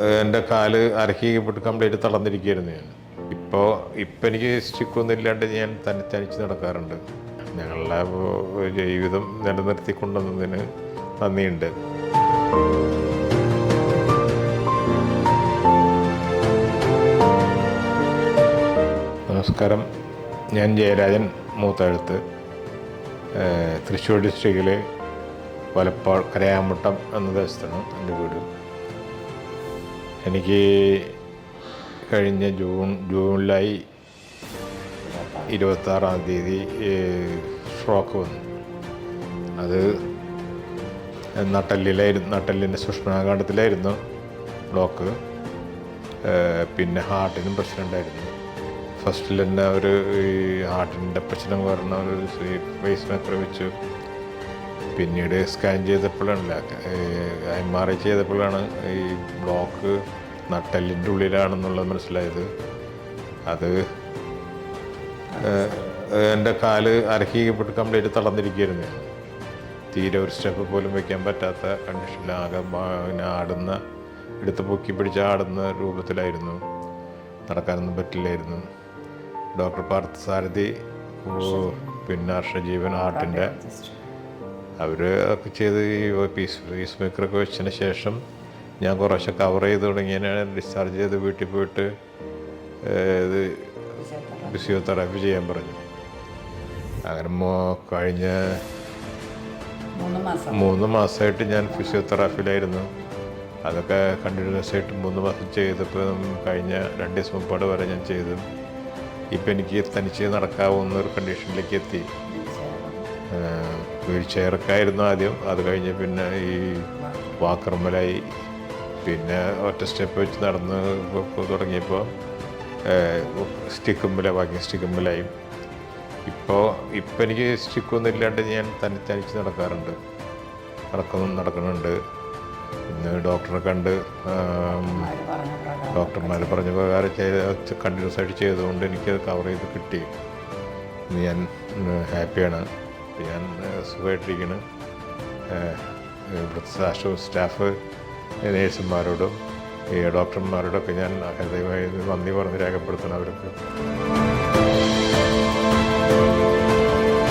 എൻ്റെ കാല് അരക്കിപ്പെട്ട് കംപ്ലീറ്റ് തളർന്നിരിക്കുകയായിരുന്നു ഞാൻ. ഇപ്പം എനിക്ക് സ്റ്റിക്കൊന്നും ഇല്ലാണ്ട് ഞാൻ തനിച്ച് നടക്കാറുണ്ട്. ഞങ്ങളുടെ ജീവിതം നിലനിർത്തിക്കൊണ്ടുവന്നതിന് നന്ദിയുണ്ട്. നമസ്കാരം. ഞാൻ ജയരാജൻ മൂത്തഴുത്ത്, തൃശ്ശൂർ ഡിസ്ട്രിക്റ്റിലെ വലപ്പാട് കരയാമുട്ടം എന്ന ദേശത്താണ് എൻ്റെ വീട്. എനിക്ക് കഴിഞ്ഞ ജൂണിലായി 26-ാം തീയതി സ്ട്രോക്ക് വന്നു. അത് നട്ടെല്ലിൻ്റെ സുഷ്മാകാണ്ഡത്തിലായിരുന്നു ബ്ലോക്ക്. പിന്നെ ഹാർട്ടിനും പ്രശ്നമുണ്ടായിരുന്നു. ഫസ്റ്റിൽ തന്നെ ഒരു ഹാർട്ടിൻ്റെ പ്രശ്നം കാരണം ഒരു പേസ് മേക്കർ വെച്ചു. പിന്നീട് സ്കാൻ ചെയ്തപ്പോഴാണ് MRI ചെയ്തപ്പോഴാണ് ഈ ബ്ലോക്ക് നട്ടെല്ലിൻ്റെ ഉള്ളിലാണെന്നുള്ളത് മനസ്സിലായത്. അത് എൻ്റെ കാല് അരക്കിപ്പെട്ട് കംപ്ലീറ്റ് തളർന്നിരിക്കുകയായിരുന്നു ഞാൻ. തീരെ ഒരു സ്റ്റെപ്പ് പോലും വയ്ക്കാൻ പറ്റാത്ത കണ്ടീഷനിലാകെ എടുത്ത് പൊക്കി പിടിച്ച് ആടുന്ന രൂപത്തിലായിരുന്നു. നടക്കാനൊന്നും പറ്റില്ലായിരുന്നു. ഡോക്ടർ പാർത്ഥസാരഥി, പിന്നെ ഹർഷജീവൻ ഹാർട്ടിൻ്റെ അവർ ഒക്കെ ചെയ്ത് ഈ പീസ് മേക്കറൊക്കെ വെച്ചതിന് ശേഷം ഞാൻ കുറേശ്ശെ കവർ ചെയ്ത് തുടങ്ങിയതിനാണ് ഡിസ്ചാർജ് ചെയ്ത് വീട്ടിൽ പോയിട്ട് ഇത് ഫിസിയോതെറാപ്പി ചെയ്യാൻ പറഞ്ഞു. അങ്ങനെ കഴിഞ്ഞ 3 മാസമായിട്ട് ഞാൻ ഫിസിയോതെറാപ്പിയിലായിരുന്നു. അതൊക്കെ കണ്ടിന്യൂസ് ആയിട്ട് 3 മാസം ചെയ്തപ്പോൾ കഴിഞ്ഞ 2 ദിവസം മുമ്പാട് വരെ ഞാൻ ചെയ്തു. ഇപ്പം എനിക്ക് തനിച്ച് നടക്കാവുന്ന ഒരു കണ്ടീഷനിലേക്ക് എത്തി. വീൽ ചെയറൊക്കെ ആയിരുന്നു ആദ്യം. അത് കഴിഞ്ഞ് പിന്നെ ഈ വാക്കർമലായി. പിന്നെ ഒറ്റ സ്റ്റെപ്പ് വെച്ച് നടന്ന് തുടങ്ങിയപ്പോൾ വാക്കിംഗ് സ്റ്റിക്കുമ്മലായി. ഇപ്പം എനിക്ക് സ്റ്റിക്കൊന്നും ഇല്ലാണ്ട് ഞാൻ തനിച്ച് നടക്കാറുണ്ട്. നടക്കുന്നുണ്ട്. ഇന്ന് ഡോക്ടറെ കണ്ട് ഡോക്ടർമാർ പറഞ്ഞ പ്രകാരം കണ്ടിന്യൂസ് ആയിട്ട് ചെയ്തുകൊണ്ട് എനിക്കത് കവർ ചെയ്ത് കിട്ടി. ഇന്ന് ഞാൻ ഹാപ്പിയാണ്. ഞാൻ സുഖമായിട്ടിരിക്കുന്നു. ഇവിടുത്തെ സ്റ്റാഫ്, നേഴ്സുമാരോടും ഡോക്ടർമാരോടൊക്കെ ഞാൻ ഹൃദയമായി നന്ദി പറഞ്ഞ് രേഖപ്പെടുത്തണം അവർക്ക്.